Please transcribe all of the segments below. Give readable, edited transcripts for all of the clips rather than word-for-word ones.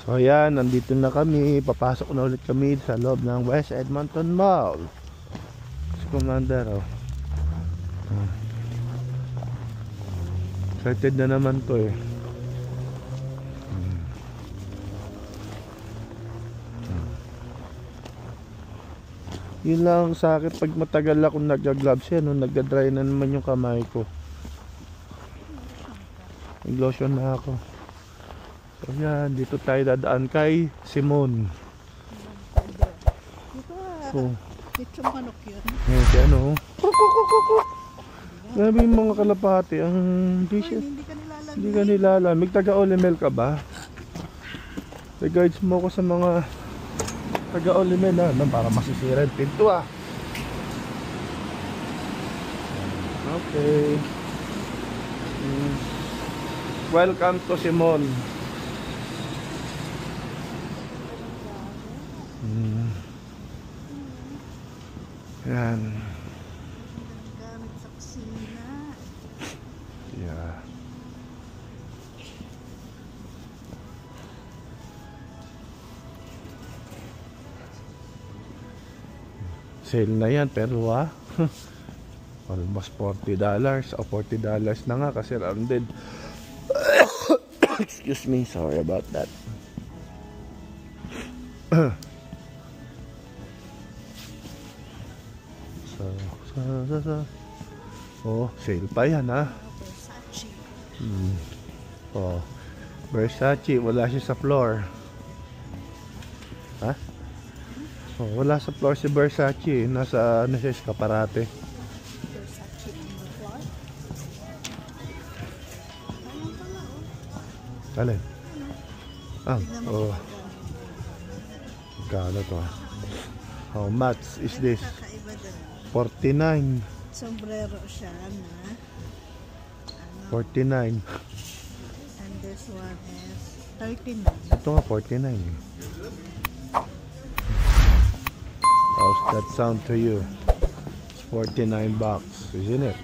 So yan, nandito na kami. Papasok na ulit kami sa loob ng West Edmonton Mall. Si Commander, oh. Excited na naman to eh. Yun lang sa akin pag matagal akong nag-gloves yan, no, nagda-dry na naman yung kamay ko. Nag-lotion na ako. So yan, dito tayo dadaan kay Simon. So, dito manok yun. Ngayon si ano, grabe yung mga kalapati. Ang hindi ka nilalamig. Taga-Olimel ka ba? Regards mo ko sa mga taga-Olimel na para masisira yung pinto ah. Okay. Welcome to Simon. Yan. Gamit sa kusina. Yeah. Sale na yan pero almost $40 o $40 na nga kasi rounded. Excuse me, sorry about that. Oh, sale pa yan ha. Versace. Oh, Versace, wala siya sa floor. Ha? Oh, wala sa floor si Versace. Nasa ano siya, eskaparate. Versace on the floor. Ayun pala oh. Alin? Ah, Tingnan mo oh. kung Kano to ha? How much is this? kakaiba din. 49. Sombrero siya na 49. and this one is 39. Ito nga 49 eh. How's that sound to you? It's 49 bucks, isn't it?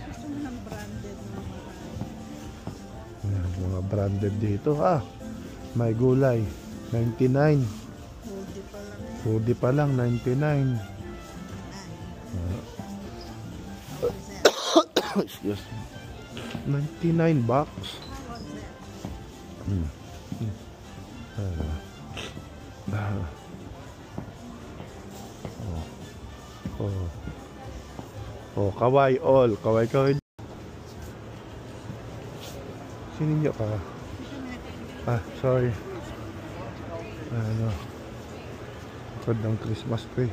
Gusto mo ng branded na Mga branded dito. Ah, may gulay. 99. hoodie pa lang. Hoodie pa lang, 99. Excuse me. 99 bucks. Oh, kaway all. Kaway. Sininyo ka? Ah, sorry. Ano? Kod ng Christmas tree.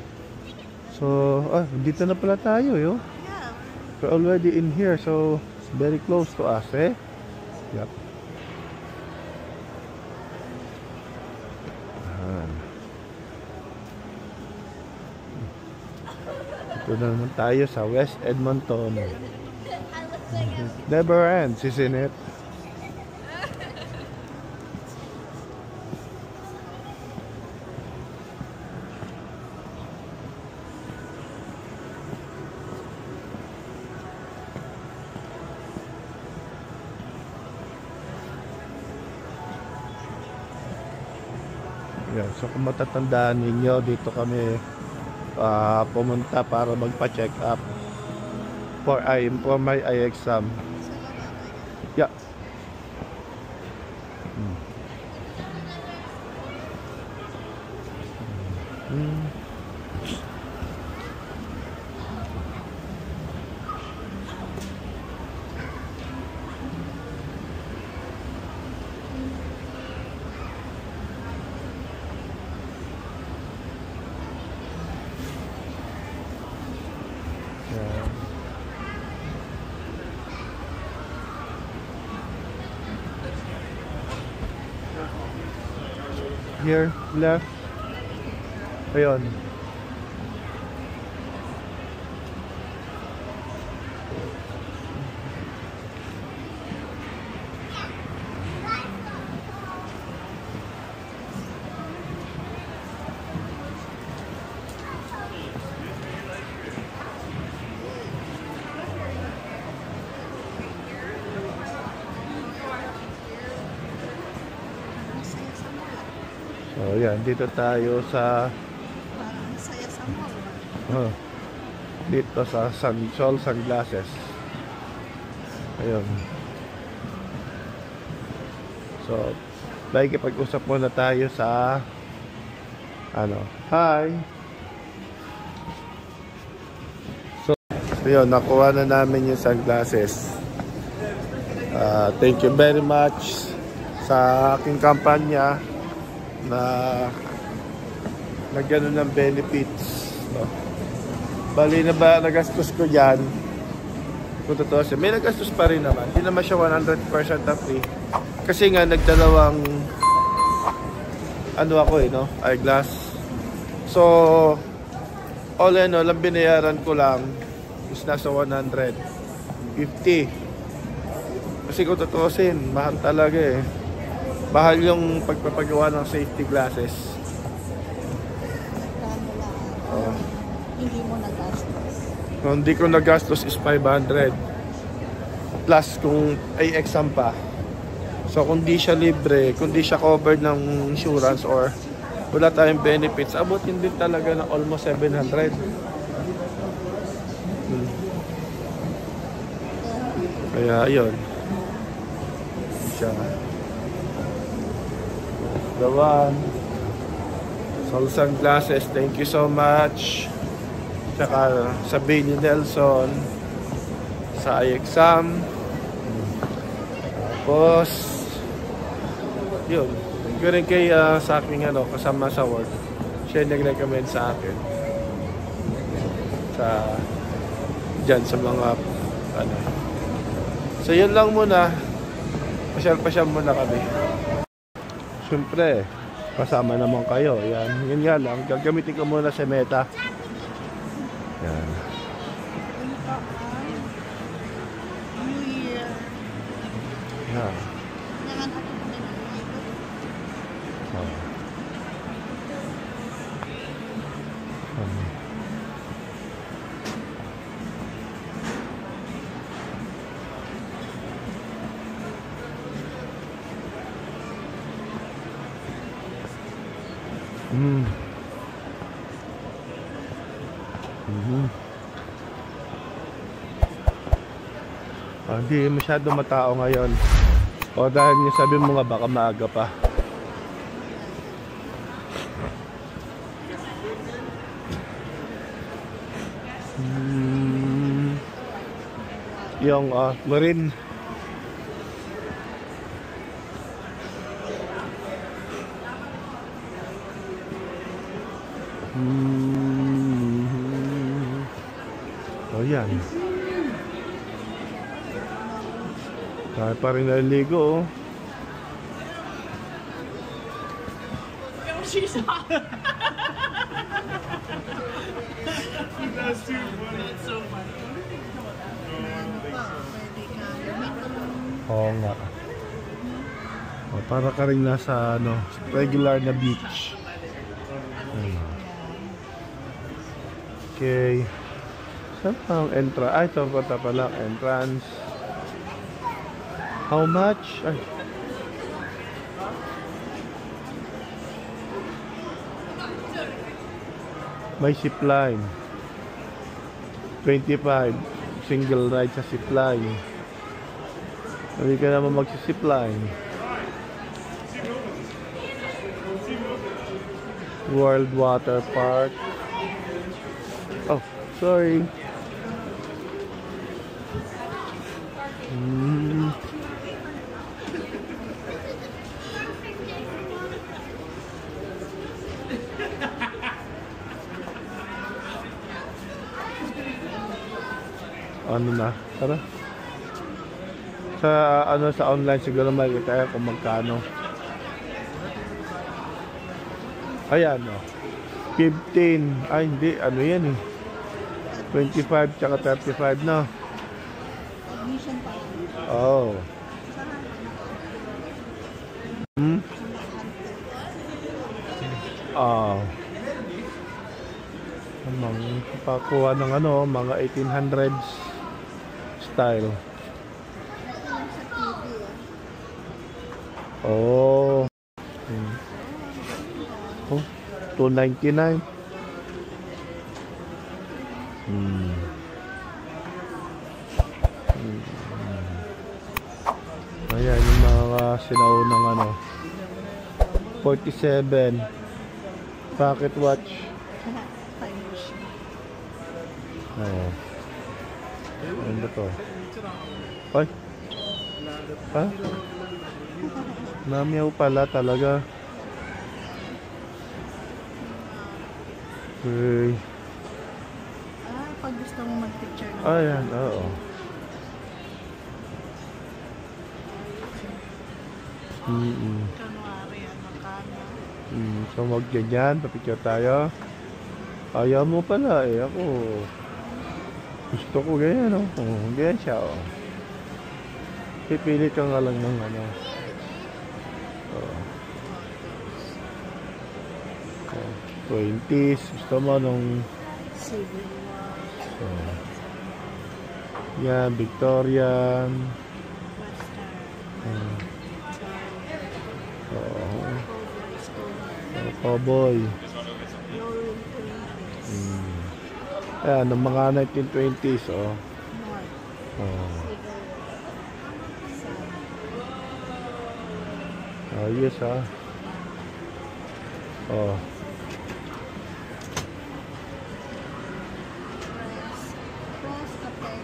So, dito na pala tayo, yo. Yeah. We're already in here, so it's very close to us, eh? Yep. Ito na naman tayo sa West Edmonton. Never ends, isn't it? Yan. So kung matatandaan ninyo, dito kami pumunta para magpa-check up for my eye exam. Yeah. Here, left. Ayun. So, yan. Dito tayo sa... Parang saya sa mall. Dito sa Sol Sunglasses. Ayun. So, nakikipag-usap muna tayo sa... Ano? Hi! So, yun. Nakuha na namin yung sunglasses. Thank you very much sa aking kampanya na nagano ng benefits, no? Bali na ba nagastos ko dyan? Kung totoo siya, may nagastos pa rin naman. Hindi naman siya 100% na free. Kasi nga nagdalawang ano ako no? Eyeglass. So all in all, ang binayaran ko lang is nasa 150. Kasi kung tutuusin, mahal talaga eh. Mahal yung pagpapagawa ng safety glasses. Nagkano lang. Hindi mo nagastos. Kung hindi ko nagastos is 500. Plus kung ay exam pa. So kung di siya libre, kung di siya covered ng insurance or wala tayong benefits, abutin din talaga ng almost 700. Kaya ayun. Siya. The one. Sol Sunglasses, thank you so much. Tsaka sa Bailey Nelson, sa iExam. Tapos yun, thank you rin kay sa aking kasama sa work. Siya nag-recommend sa akin sa dyan sa mga so yun lang muna. Pasyal muna kami. Siyempre, kasama naman kayo. Yan, yun nga lang. Gagamitin ko muna sa Meta. Yan. New Year. Yan. Kailangan ako pa rin. Oh. Hindi masyado matao ngayon. O dahil niya sabi mo nga baka maaga pa. Yung marine. Oh yan. Kaya pa rin naliligo, oh. Oo nga. Oh, para ka rin nasa regular na beach. Okay. Saan pa ang entrance? Ay, ito pa pala. Entrance. How much? Ay. May zip line. 25. Single ride sa zip line. Hindi ka naman mag-zip line. World Water Park. Oh, sorry. Ano na? Tara. Sa online siguro makikita kung magkano. Ayan, 15. Ay, hindi. Ano yan eh. 25 tsaka 35 na. Admission pa. Oh. Pakuha ng mga 1800s style. Oh. 299. Ayan yung mga sinaunang ano. 47 pocket watch. Time machine. Ayan. Ano ba to? Ay. Ha? Namiyaw pala talaga. Okay. Pag gusto mo mag-picture ng Ayan, oo. kunwari, kano. So magganyan, papicture tayo. Ayaw mo pala eh, ako. Gusto ko ganyan, oh. Ganyan siya, oh. Pipili ka nga lang ng ano. Oh. 20s. Gusto mo nung... Civil War. Oh. Yan, Victorian. Western. Oh. Cowboys. Cowboy. Roaring 20s. Ayan, ng mga 1920s, oh. North. Oh. South. Ayos, ah. Oh. Press attack.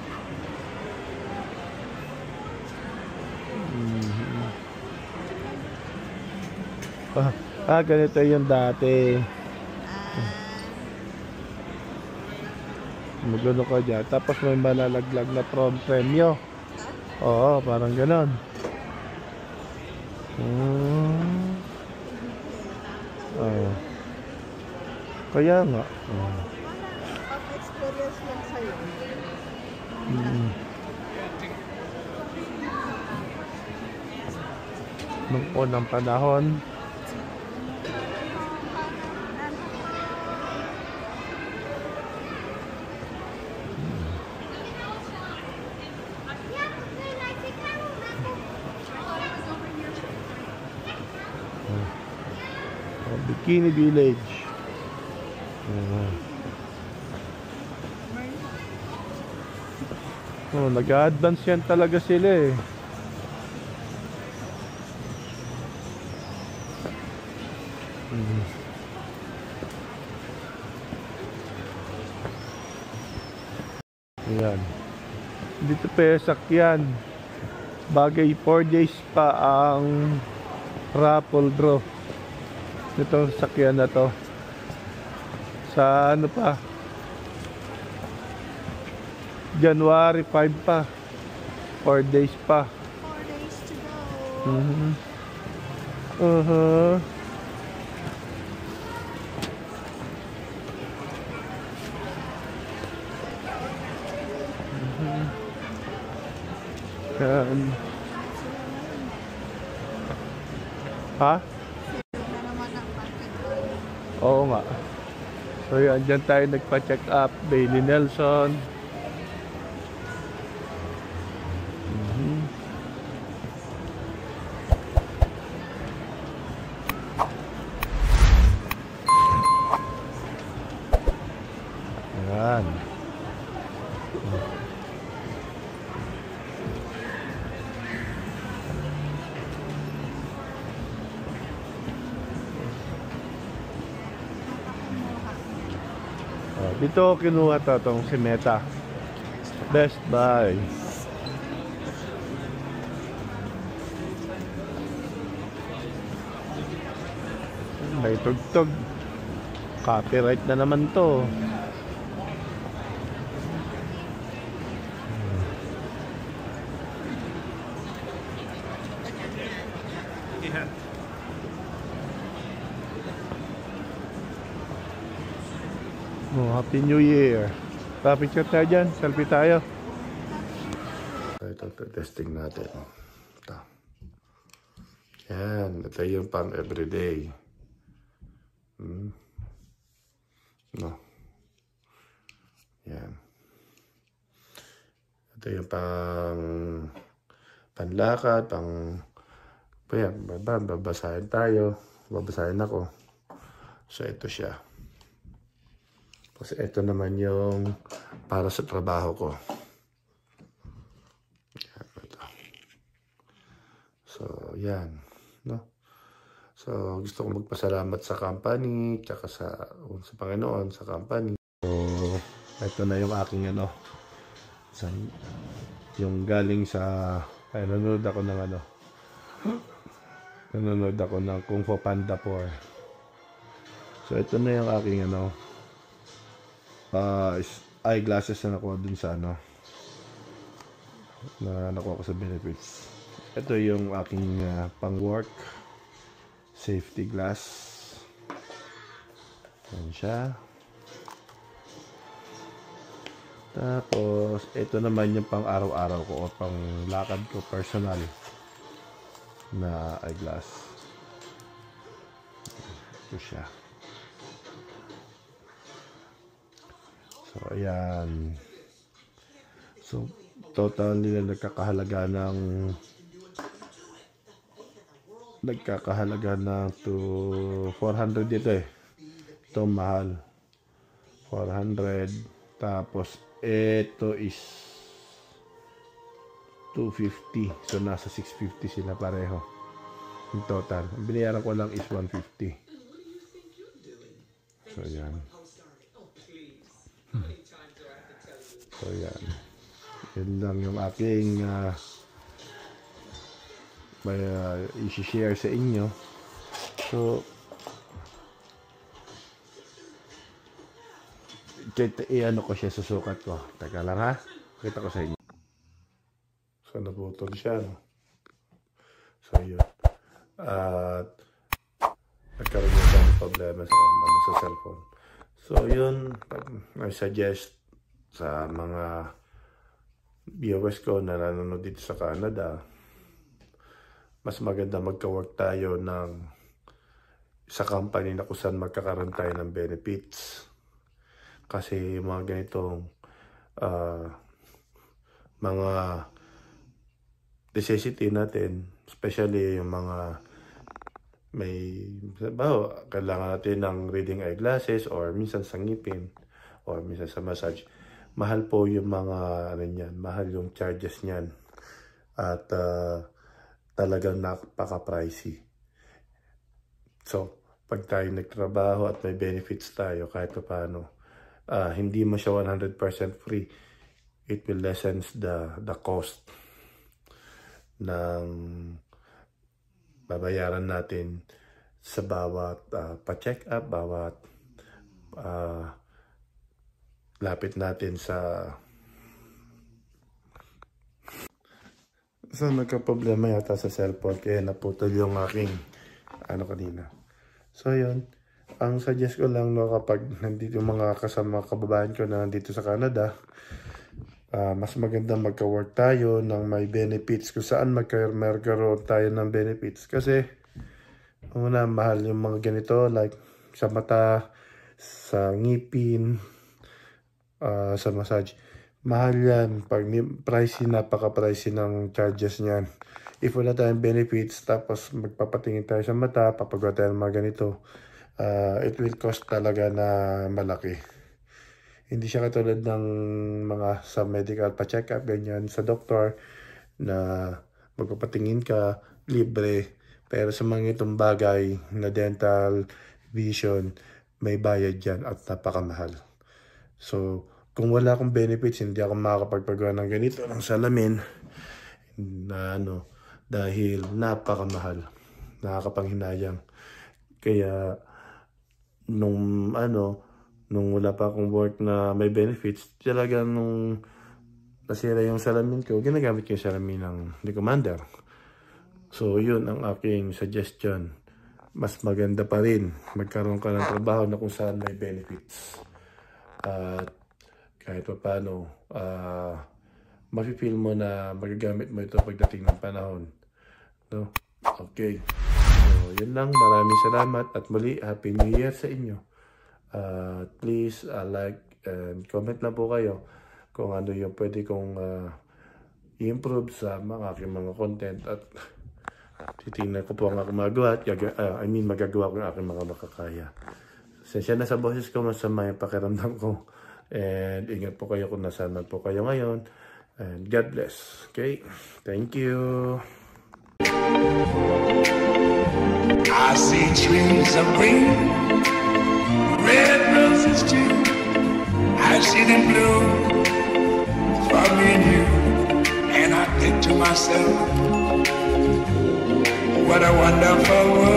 Ganito yung dati. Magano ka dyan. Tapos may malalaglag na premyo. Oo, parang ganon. Kaya nga. Experience lang sa'yo. Nung unang panahon. Bikini Village. Nag-advance yan talaga sila eh. Ayan. Dito pa yung sakyan. Bagay 4 days pa ang raffle draw. Itong sakyan na to. Sa ano pa? January 5 pa. 4 days pa. 4 days to go. Yan. Ha? Na naman ang packet. Oo nga. So yan, dyan tayo nagpa-check up. Bailey Nelson. Yan. Dito kinuha to tong si Meta. Best Buy. May tugtog. Copyright na naman to. Happy New Year. Picture tayo dyan. Selfie tayo. Ito, testing natin. Ito. Yan. Ito yung pang everyday. No. Yan. Ito yung panlakad, babasahin tayo. Babasahin ako. So ito siya. Kasi ito naman yung para sa trabaho ko. So yan, no? So gusto ko magpasalamat sa company, tsaka sa Panginoon, sa company. So ito na yung aking ano, yung galing sa, ay nanonood ako ng ano, nanonood ako ng Kung Fu Panda 4. So ito na yung aking ano, eyeglasses na nakuha dun sa ano, na nakuha ko sa benefits. Ito yung aking pang work safety glass. Yan siya. Tapos ito naman yung pang araw-araw ko o pang lakad ko personal na eyeglass. Ito siya. So ayan. So total nila nagkakahalaga ng to 400 dito eh. Ito mahal. 400. Tapos ito is 250. So nasa 650 sila pareho. In total. Ang binayaran ko lang is 150. So yan. So yan. Yun lang yung aking i-share sa inyo. So i-ano ko siya, susukat ko. Teka lang ha, kita ko sa inyo. So naputol siya, no? So yun, at nagkaroon ng problema sa cellphone. So yun, I suggest sa mga viewers ko na nanonood dito sa Canada, mas maganda magka-work tayo sa company na kung saan magkakaroon tayo ng benefits. Kasi mga ganitong mga necessity natin, especially yung mga may kailangan natin ng reading eyeglasses or minsan sa ngipin or minsan sa massage, mahal po yung mga ano niyan, mahal yung charges niyan. At talagang napaka-pricey. So, pag tayo nagtrabaho at may benefits tayo kahit paano, hindi mo siya 100% free. It will lessen the cost ng babayaran natin sa bawat pa-check up, bawat lapit natin sa nagka-problema yata sa cellphone kaya naputol yung aking ano kanina. So yun, ang suggest ko lang no, kapag nandito yung mga kasama kababayan ko na nandito sa Canada, mas maganda magka-work tayo ng may benefits kung saan magkaroon tayo ng benefits. Kasi una, mahal yung mga ganito like sa mata, sa ngipin, sa massage. Mahal yan. Pag pricey, napaka-pricey ng charges niyan. If wala tayong benefits, tapos magpapatingin tayo sa mata, papagawa tayo ng mga ganito, it will cost talaga na malaki. Hindi siya katulad ng mga sa medical pa-check-up, ganyan, sa doktor, na magpapatingin ka, libre. Pero sa mga itong bagay na dental, vision, may bayad yan at napakamahal. So, kung wala akong benefits, hindi ako makakapagpagawa ng ganito, ng salamin, na ano, dahil napakamahal, nakakapanghinayang. Kaya, nung wala pa akong work na may benefits, talaga nung nasira yung salamin ko, ginagamit ko yung salamin ng Commander. So, yun ang aking suggestion. Mas maganda pa rin magkaroon ka ng trabaho na kung saan may benefits. At kahit pa paano, mafe-feel mo na magagamit mo ito pagdating ng panahon. No? Okay. So, yun lang. Maraming salamat. At muli, Happy New Year sa inyo. Please, like and comment lang po kayo kung ano yung pwede kong i-improve sa aking mga content. At titingnan ko po ang aking magagawa at magagawa ko ang aking mga makakaya. Sensya na sa boses ko, masama yung pakiramdam ko. And ingat po kayo kung nasaan man po kayo ngayon. And God bless. Okay? Thank you. I see trees of green, red roses too. I see them bloom for me and you. And I think to myself, what a wonderful world.